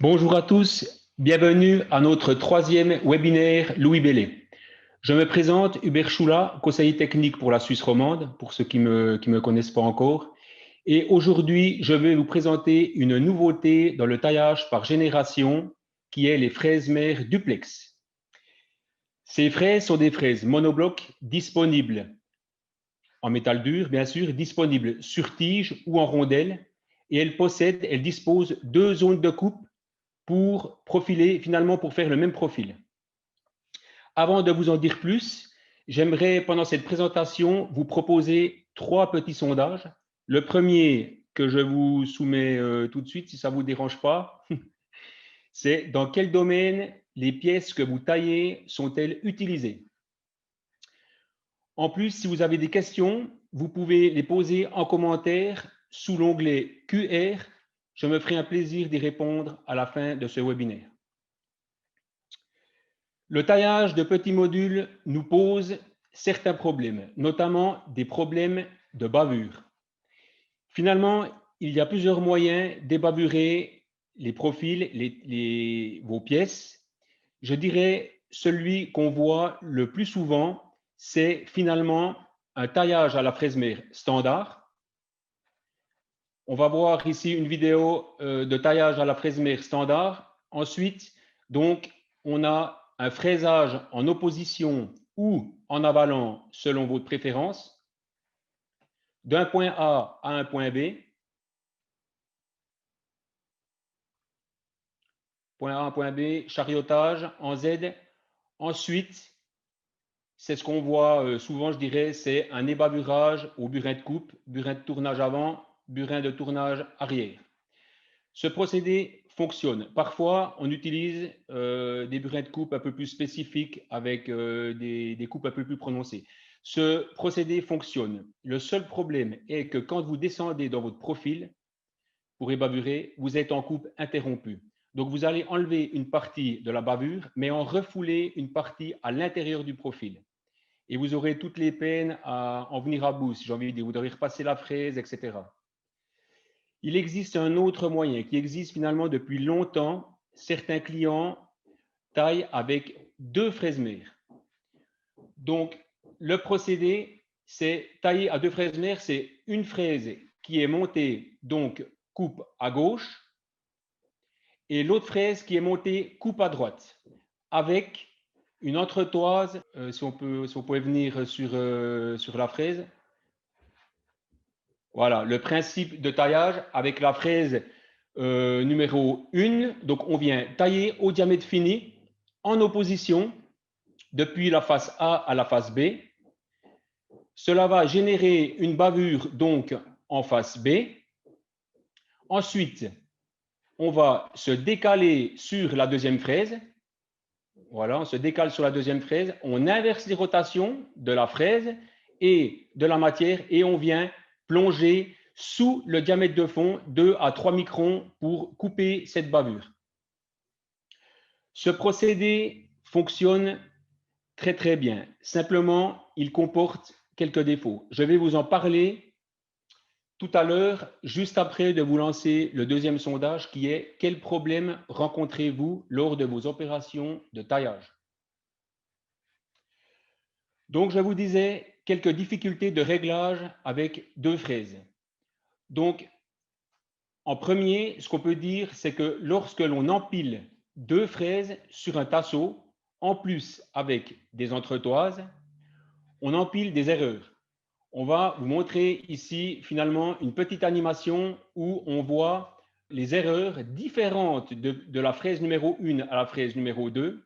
Bonjour à tous, bienvenue à notre troisième webinaire Louis Bellet. Je me présente, Hubert Choula, conseiller technique pour la Suisse romande, pour ceux qui me connaissent pas encore. Et aujourd'hui, je vais vous présenter une nouveauté dans le taillage par génération, qui est les fraises mères duplex. Ces fraises sont des fraises monoblocs disponibles en métal dur, bien sûr, disponibles sur tige ou en rondelle, et elles disposent de 2 zones de coupe pour profiler, finalement pour faire le même profil. Avant de vous en dire plus, j'aimerais pendant cette présentation vous proposer 3 petits sondages. Le premier que je vous soumets tout de suite, si ça ne vous dérange pas, c'est dans quel domaine les pièces que vous taillez sont-elles utilisées? En plus, si vous avez des questions, vous pouvez les poser en commentaire sous l'onglet QR. Je me ferai un plaisir d'y répondre à la fin de ce webinaire. Le taillage de petits modules nous pose certains problèmes, notamment des problèmes de bavure. Finalement, il y a plusieurs moyens d'ébavurer les profils, vos pièces. Je dirais celui qu'on voit le plus souvent, c'est finalement un taillage à la fraise mère standard. On va voir ici une vidéo de taillage à la fraise mère standard. Ensuite, donc, on a un fraisage en opposition ou en avalant selon votre préférence, d'un point A à un point B. Point A, point B, chariotage en Z. Ensuite, c'est ce qu'on voit souvent, je dirais, c'est un ébavurage au burin de coupe, burin de tournage avant, burin de tournage arrière. Ce procédé fonctionne. Parfois, on utilise des burins de coupe un peu plus spécifiques avec des coupes un peu plus prononcées. Ce procédé fonctionne. Le seul problème est que quand vous descendez dans votre profil pour ébavurer, vous êtes en coupe interrompue. Donc, vous allez enlever une partie de la bavure, mais en refouler une partie à l'intérieur du profil. Et vous aurez toutes les peines à en venir à bout, si j'ai envie de dire. Vous devrez repasser la fraise, etc. Il existe un autre moyen qui existe finalement depuis longtemps. Certains clients taillent avec 2 fraises mères. Donc, le procédé, c'est tailler à 2 fraises mères, c'est une fraise qui est montée, donc coupe à gauche, et l'autre fraise qui est montée coupe à droite, avec une entretoise, si on pouvait venir sur la fraise. Voilà, le principe de taillage avec la fraise numéro 1. Donc, on vient tailler au diamètre fini en opposition depuis la face A à la face B. Cela va générer une bavure donc en face B. Ensuite, on va se décaler sur la deuxième fraise. Voilà, on se décale sur la deuxième fraise. On inverse les rotations de la fraise et de la matière et on vient plonger sous le diamètre de fond 2 à 3 microns pour couper cette bavure. Ce procédé fonctionne très très bien. Simplement, il comporte quelques défauts. Je vais vous en parler tout à l'heure, juste après de vous lancer le deuxième sondage qui est « Quels problèmes rencontrez-vous lors de vos opérations de taillage ?» Donc, je vous disais quelques difficultés de réglage avec 2 fraises. Donc, en premier, ce qu'on peut dire, c'est que lorsque l'on empile 2 fraises sur un tasseau, en plus avec des entretoises, on empile des erreurs. On va vous montrer ici finalement une petite animation où on voit les erreurs différentes de la fraise numéro 1 à la fraise numéro 2.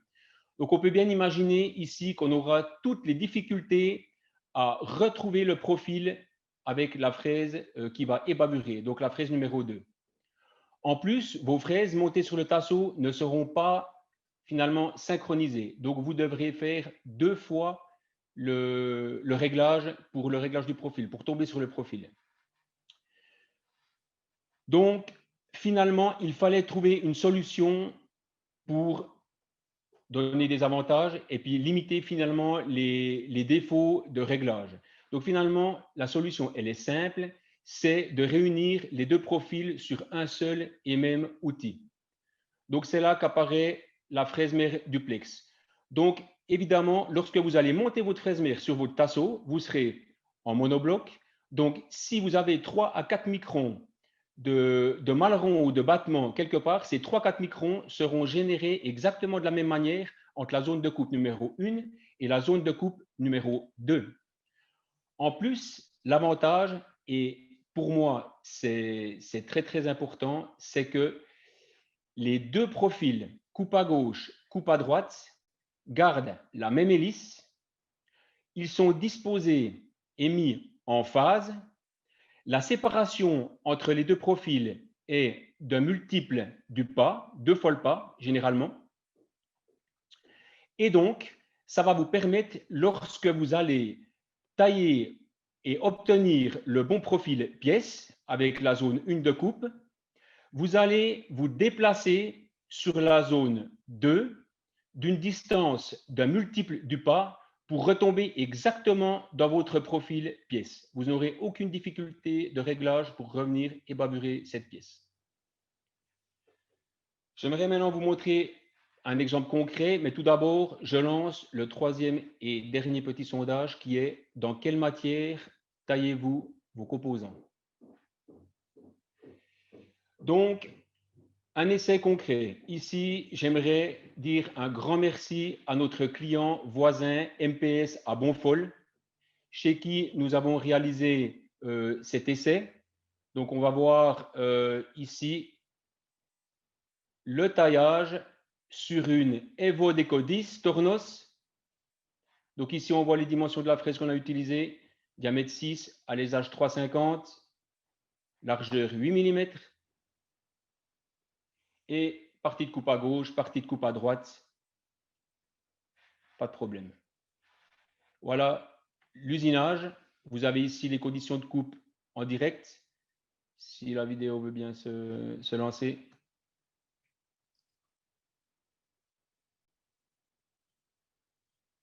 Donc, on peut bien imaginer ici qu'on aura toutes les difficultés à retrouver le profil avec la fraise qui va ébavurer, donc la fraise numéro 2. En plus, vos fraises montées sur le tasseau ne seront pas finalement synchronisées. Donc, vous devrez faire 2 fois le réglage pour le réglage du profil, pour tomber sur le profil. Donc, finalement, il fallait trouver une solution pour donner des avantages et puis limiter finalement les défauts de réglage. Donc, finalement, la solution, elle est simple, c'est de réunir les 2 profils sur un seul et même outil. Donc, c'est là qu'apparaît la fraise mère duplex. Donc, évidemment, lorsque vous allez monter votre fraise mère sur votre tasseau, vous serez en monobloc. Donc, si vous avez 3 à 4 microns de maleron ou de battement quelque part, ces 3-4 microns seront générés exactement de la même manière entre la zone de coupe numéro 1 et la zone de coupe numéro 2. En plus, l'avantage, et pour moi, c'est très, très important, c'est que les deux profils, coupe à gauche, coupe à droite, gardent la même hélice. Ils sont disposés et mis en phase. La séparation entre les deux profils est d'un multiple du pas, 2 fois le pas, généralement. Et donc, ça va vous permettre, lorsque vous allez tailler et obtenir le bon profil pièce avec la zone 1 de coupe, vous allez vous déplacer sur la zone 2 d'une distance d'un multiple du pas pour retomber exactement dans votre profil pièce. Vous n'aurez aucune difficulté de réglage pour revenir et bavurer cette pièce. J'aimerais maintenant vous montrer un exemple concret, mais tout d'abord, je lance le troisième et dernier petit sondage qui est: dans quelle matière taillez-vous vos composants? Donc, un essai concret. Ici, j'aimerais dire un grand merci à notre client voisin MPS à Bonfol, chez qui nous avons réalisé cet essai. Donc, on va voir ici le taillage sur une Evo Deco 10 Tornos. Donc, ici, on voit les dimensions de la fraise qu'on a utilisée. Diamètre 6, alésage 3,50, largeur 8 mm. Et partie de coupe à gauche, partie de coupe à droite. Pas de problème. Voilà l'usinage. Vous avez ici les conditions de coupe en direct. Si la vidéo veut bien se lancer.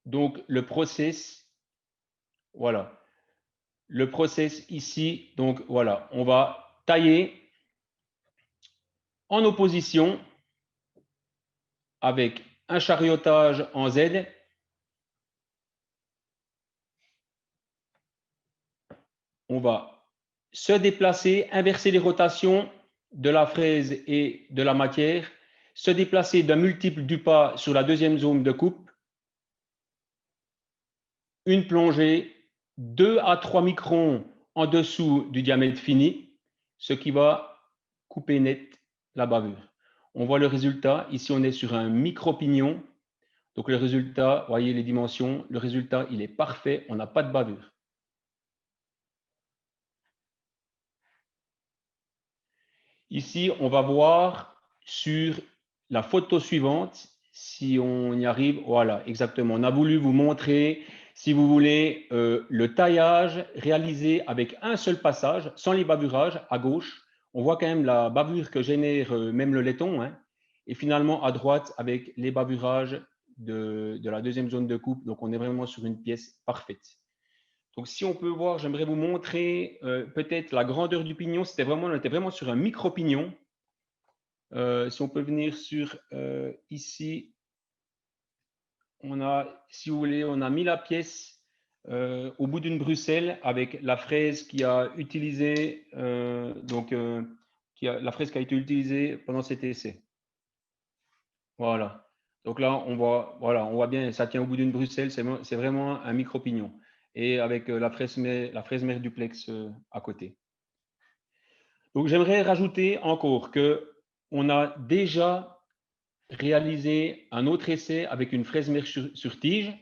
Donc, le process, voilà. Le process ici, donc voilà, on va tailler en opposition avec un chariotage en Z. On va se déplacer, inverser les rotations de la fraise et de la matière, se déplacer d'un multiple du pas sur la deuxième zone de coupe, une plongée, 2 à 3 microns en dessous du diamètre fini, ce qui va couper net la bavure. On voit le résultat. Ici, on est sur un micro-pignon. Donc, le résultat, voyez les dimensions, le résultat, il est parfait. On n'a pas de bavure. Ici, on va voir sur la photo suivante, si on y arrive. Voilà, exactement. On a voulu vous montrer, si vous voulez, le taillage réalisé avec un seul passage, sans les bavurages, à gauche. On voit quand même la bavure que génère même le laiton. Hein, et finalement, à droite, avec les bavurages de la deuxième zone de coupe. Donc, on est vraiment sur une pièce parfaite. Donc, si on peut voir, j'aimerais vous montrer peut-être la grandeur du pignon. On était vraiment sur un micro-pignon. Si on peut venir sur ici, on a, si vous voulez, on a mis la pièce au bout d'une bruxelle avec la fraise qui a utilisé, la fraise qui a été utilisée pendant cet essai. Voilà. Donc là, on voit bien, ça tient au bout d'une bruxelle, c'est vraiment un micro-pignon. Et avec la fraise mère duplex à côté. Donc, j'aimerais rajouter encore qu'on a déjà réalisé un autre essai avec une fraise mère sur tige,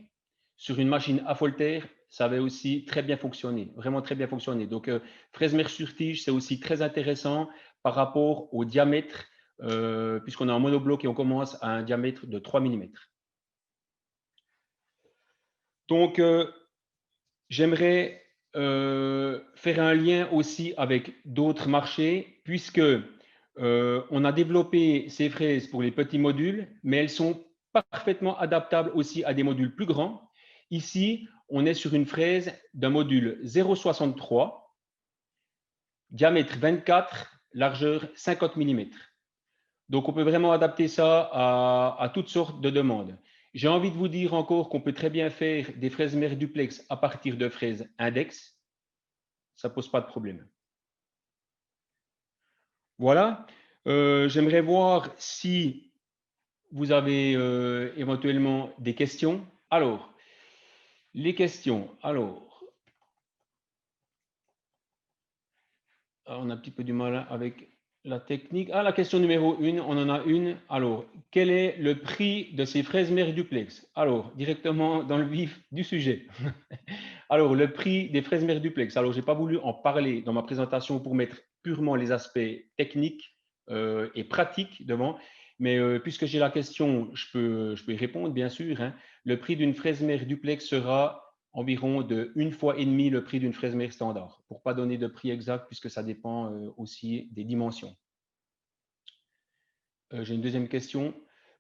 sur une machine à Folter. Ça avait aussi très bien fonctionné, vraiment très bien fonctionné. Donc, fraise mère sur tige, c'est aussi très intéressant par rapport au diamètre, puisqu'on a un monobloc et on commence à un diamètre de 3 mm. Donc, j'aimerais faire un lien aussi avec d'autres marchés, puisque on a développé ces fraises pour les petits modules, mais elles sont parfaitement adaptables aussi à des modules plus grands. Ici, on est sur une fraise d'un module 0,63, diamètre 24, largeur 50 mm. Donc, on peut vraiment adapter ça à toutes sortes de demandes. J'ai envie de vous dire encore qu'on peut très bien faire des fraises mères duplex à partir de fraises index. Ça ne pose pas de problème. Voilà. J'aimerais voir si vous avez éventuellement des questions. Alors, les questions. Alors, on a un petit peu du mal avec la technique. Ah, la question numéro 1, on en a une. Alors, quel est le prix de ces fraises mères duplex? Alors, directement dans le vif du sujet. Alors, le prix des fraises mères duplex. Alors, je n'ai pas voulu en parler dans ma présentation pour mettre purement les aspects techniques et pratiques devant. Mais puisque j'ai la question, je peux y répondre, bien sûr. Hein. Le prix d'une fraise mère duplex sera environ de 1,5 fois le prix d'une fraise mère standard, pour ne pas donner de prix exact, puisque ça dépend aussi des dimensions. J'ai une deuxième question.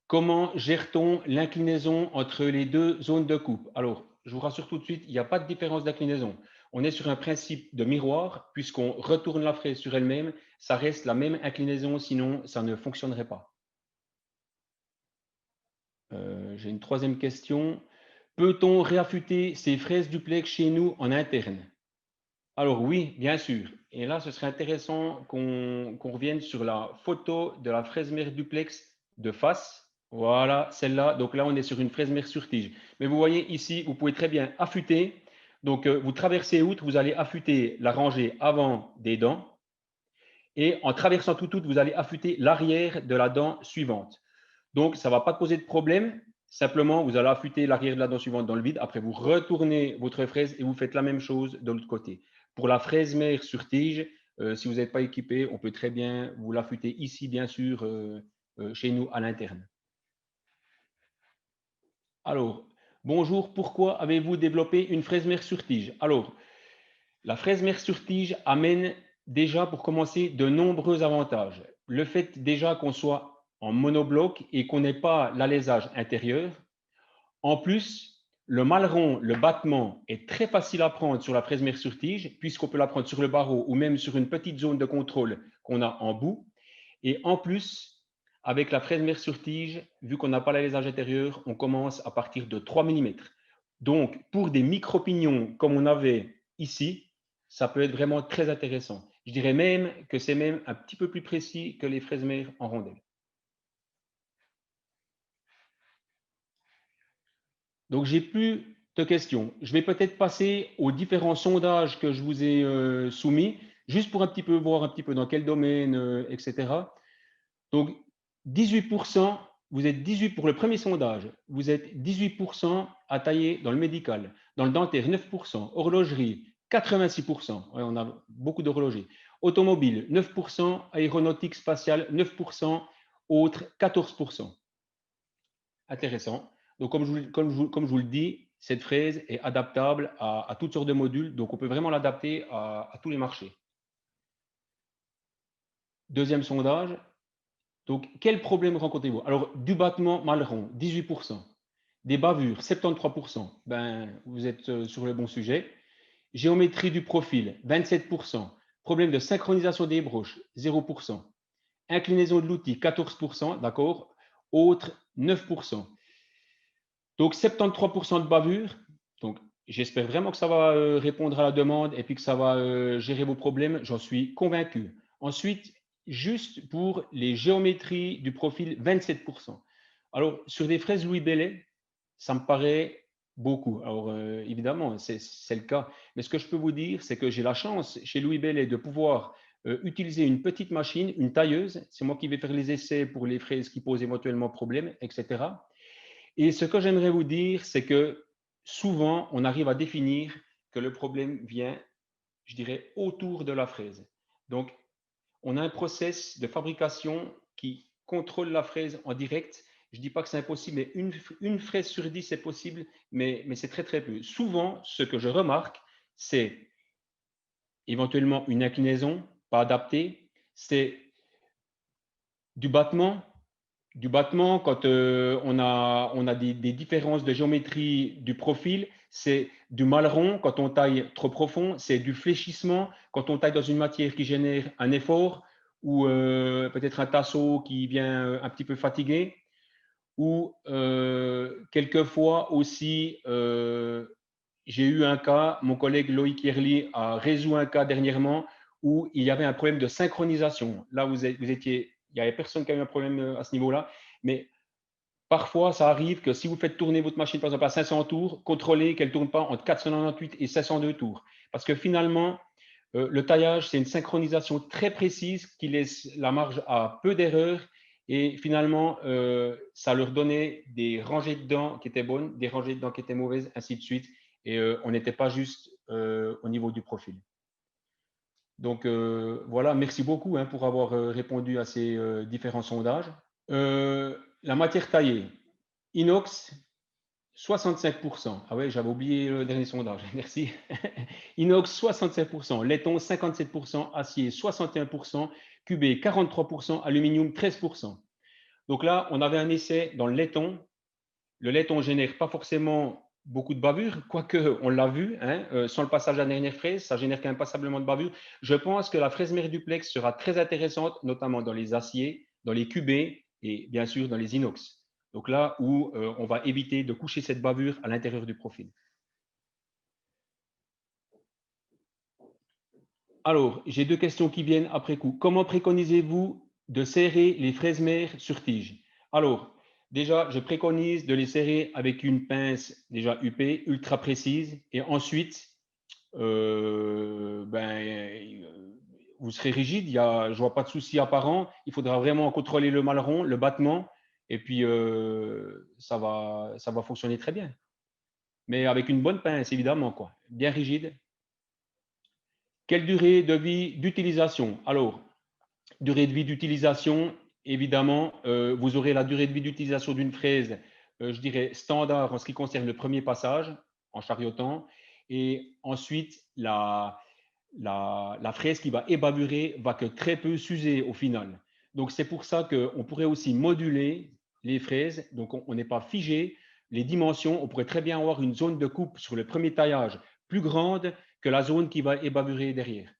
Comment gère-t-on l'inclinaison entre les deux zones de coupe? Alors, je vous rassure tout de suite, il n'y a pas de différence d'inclinaison. On est sur un principe de miroir, puisqu'on retourne la fraise sur elle-même, ça reste la même inclinaison, sinon ça ne fonctionnerait pas. J'ai une troisième question. Peut-on réaffûter ces fraises duplex chez nous en interne? Alors oui, bien sûr. Et là, ce serait intéressant qu'on revienne sur la photo de la fraise mère duplex de face. Voilà, celle-là. Donc là, on est sur une fraise mère sur tige. Mais vous voyez ici, vous pouvez très bien affûter. Donc, vous traversez outre, vous allez affûter la rangée avant des dents. Et en traversant tout, vous allez affûter l'arrière de la dent suivante. Donc, ça ne va pas poser de problème. Simplement, vous allez affûter l'arrière de la dent suivante dans le vide. Après, vous retournez votre fraise et vous faites la même chose de l'autre côté. Pour la fraise mère sur tige, si vous n'êtes pas équipé, on peut très bien vous l'affûter ici, bien sûr, chez nous à l'interne. Alors, bonjour, pourquoi avez-vous développé une fraise mère sur tige? Alors, la fraise mère sur tige amène déjà, pour commencer, de nombreux avantages. Le fait déjà qu'on soit en monobloc et qu'on n'ait pas l'alésage intérieur. En plus, le maleron, le battement est très facile à prendre sur la fraise mère sur tige, puisqu'on peut la prendre sur le barreau ou même sur une petite zone de contrôle qu'on a en bout. Et en plus, avec la fraise mère sur tige, vu qu'on n'a pas l'alésage intérieur, on commence à partir de 3 mm. Donc, pour des micro-pignons comme on avait ici, ça peut être vraiment très intéressant. Je dirais même que c'est même un petit peu plus précis que les fraises mères en rondelle. Donc, j'ai plus de questions. Je vais peut-être passer aux différents sondages que je vous ai soumis, juste pour un petit peu voir un petit peu dans quel domaine, etc. Donc, 18%, vous êtes 18 pour le premier sondage, vous êtes 18% à tailler dans le médical, dans le dentaire 9%, horlogerie 86%, ouais, on a beaucoup d'horlogerie, automobile 9%, aéronautique spatiale 9%, autres 14%. Intéressant. Donc, comme je vous le dis, cette fraise est adaptable à toutes sortes de modules, donc on peut vraiment l'adapter à tous les marchés. Deuxième sondage. Donc, quel problème rencontrez-vous? Alors, du battement maleron, 18%. Des bavures, 73%. Ben, vous êtes sur le bon sujet. Géométrie du profil, 27%. Problème de synchronisation des broches, 0%. Inclinaison de l'outil, 14%. D'accord. Autres, 9%. Donc, 73% de bavure. Donc, j'espère vraiment que ça va répondre à la demande et puis que ça va gérer vos problèmes. J'en suis convaincu. Ensuite, juste pour les géométries du profil, 27%. Alors, sur des fraises Louis Bellet, ça me paraît beaucoup. Alors, évidemment, c'est le cas. Mais ce que je peux vous dire, c'est que j'ai la chance chez Louis Bellet de pouvoir utiliser une petite machine, une tailleuse. C'est moi qui vais faire les essais pour les fraises qui posent éventuellement problème, etc. Et ce que j'aimerais vous dire, c'est que souvent, on arrive à définir que le problème vient, je dirais, autour de la fraise. Donc, on a un process de fabrication qui contrôle la fraise en direct. Je ne dis pas que c'est impossible, mais une fraise sur 10, c'est possible, mais c'est très, très peu. Souvent, ce que je remarque, c'est éventuellement une inclinaison pas adaptée, c'est du battement quand on a des différences de géométrie du profil, c'est du maleron quand on taille trop profond, c'est du fléchissement quand on taille dans une matière qui génère un effort, ou peut-être un tasseau qui vient un petit peu fatigué, ou quelquefois aussi, j'ai eu un cas, mon collègue Loïc Yerli a résolu un cas dernièrement où il y avait un problème de synchronisation. Là, vous étiez, il n'y avait personne qui a eu un problème à ce niveau-là, mais parfois, ça arrive que si vous faites tourner votre machine, par exemple, à 500 tours, contrôlez qu'elle ne tourne pas entre 498 et 502 tours. Parce que finalement, le taillage, c'est une synchronisation très précise qui laisse la marge à peu d'erreurs. Et finalement, ça leur donnait des rangées de dents qui étaient bonnes, des rangées de dents qui étaient mauvaises, ainsi de suite. Et on n'était pas juste au niveau du profil. Donc voilà, merci beaucoup pour avoir répondu à ces différents sondages. La matière taillée, inox, 65%. Ah ouais, j'avais oublié le dernier sondage, merci. Inox, 65%, laiton, 57%, acier, 61%, cubé, 43%, aluminium, 13%. Donc là, on avait un essai dans le laiton. Le laiton génère pas forcément beaucoup de bavure, quoique on l'a vu, sans le passage à la dernière fraise, ça génère quand même passablement de bavure. Je pense que la fraise mère duplex sera très intéressante, notamment dans les aciers, dans les cubés et bien sûr dans les inox. Donc là où on va éviter de coucher cette bavure à l'intérieur du profil. Alors, j'ai deux questions qui viennent après coup. Comment préconisez-vous de serrer les fraises mères sur tige? Alors, déjà, je préconise de les serrer avec une pince déjà UP, ultra précise, et ensuite, vous serez rigide, je ne vois pas de souci apparent. Il faudra vraiment contrôler le maleron, le battement, et puis ça va fonctionner très bien. Mais avec une bonne pince, évidemment, quoi. Bien rigide. Quelle durée de vie d'utilisation? Alors, durée de vie d'utilisation, évidemment, vous aurez la durée de vie d'utilisation d'une fraise, je dirais, standard en ce qui concerne le premier passage, en chariotant, et ensuite, la fraise qui va ébaburer va que très peu s'user au final. Donc, c'est pour ça qu'on pourrait aussi moduler les fraises. Donc, on n'est pas figé. Les dimensions, on pourrait très bien avoir une zone de coupe sur le premier taillage plus grande que la zone qui va ébaburer derrière.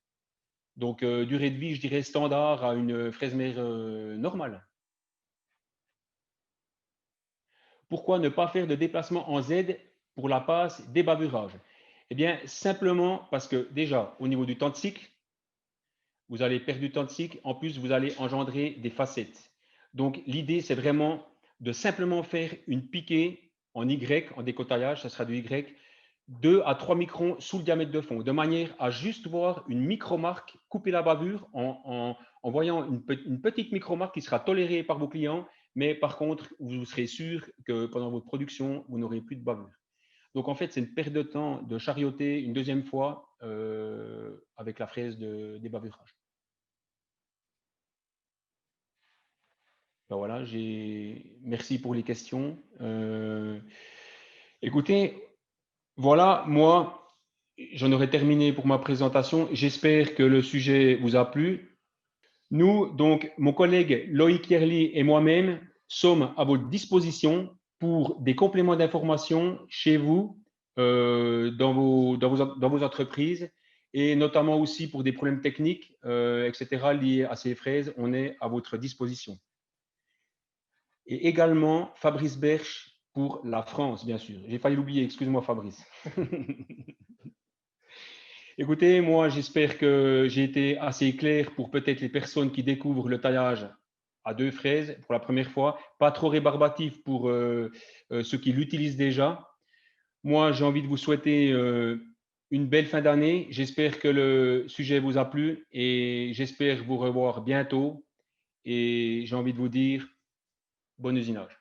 Donc, durée de vie, je dirais standard à une fraise mère normale. Pourquoi ne pas faire de déplacement en Z pour la passe d'ébaburage? Eh bien, simplement parce que déjà, au niveau du temps de cycle, vous allez perdre du temps de cycle. En plus, vous allez engendrer des facettes. Donc, l'idée, c'est vraiment de simplement faire une piquée en Y, en décotaillage, ça sera du Y, 2 à 3 microns sous le diamètre de fond, de manière à juste voir une micromarque couper la bavure en voyant une petite micromarque qui sera tolérée par vos clients, mais par contre, vous serez sûr que pendant votre production, vous n'aurez plus de bavure. Donc en fait, c'est une perte de temps de charioter une deuxième fois avec la fraise des bavurages. Ben voilà, merci pour les questions. Écoutez, voilà, moi, j'en aurais terminé pour ma présentation. J'espère que le sujet vous a plu. Nous, donc, mon collègue Loïc Yerli et moi-même sommes à votre disposition pour des compléments d'information chez vous, dans vos entreprises, et notamment aussi pour des problèmes techniques, etc., liés à ces fraises. On est à votre disposition. Et également Fabrice Berche pour la France, bien sûr. J'ai failli l'oublier, excuse-moi Fabrice. Écoutez, moi j'espère que j'ai été assez clair pour peut-être les personnes qui découvrent le taillage à deux fraises pour la première fois, pas trop rébarbatif pour ceux qui l'utilisent déjà. Moi j'ai envie de vous souhaiter une belle fin d'année. J'espère que le sujet vous a plu et j'espère vous revoir bientôt. Et j'ai envie de vous dire bon usinage.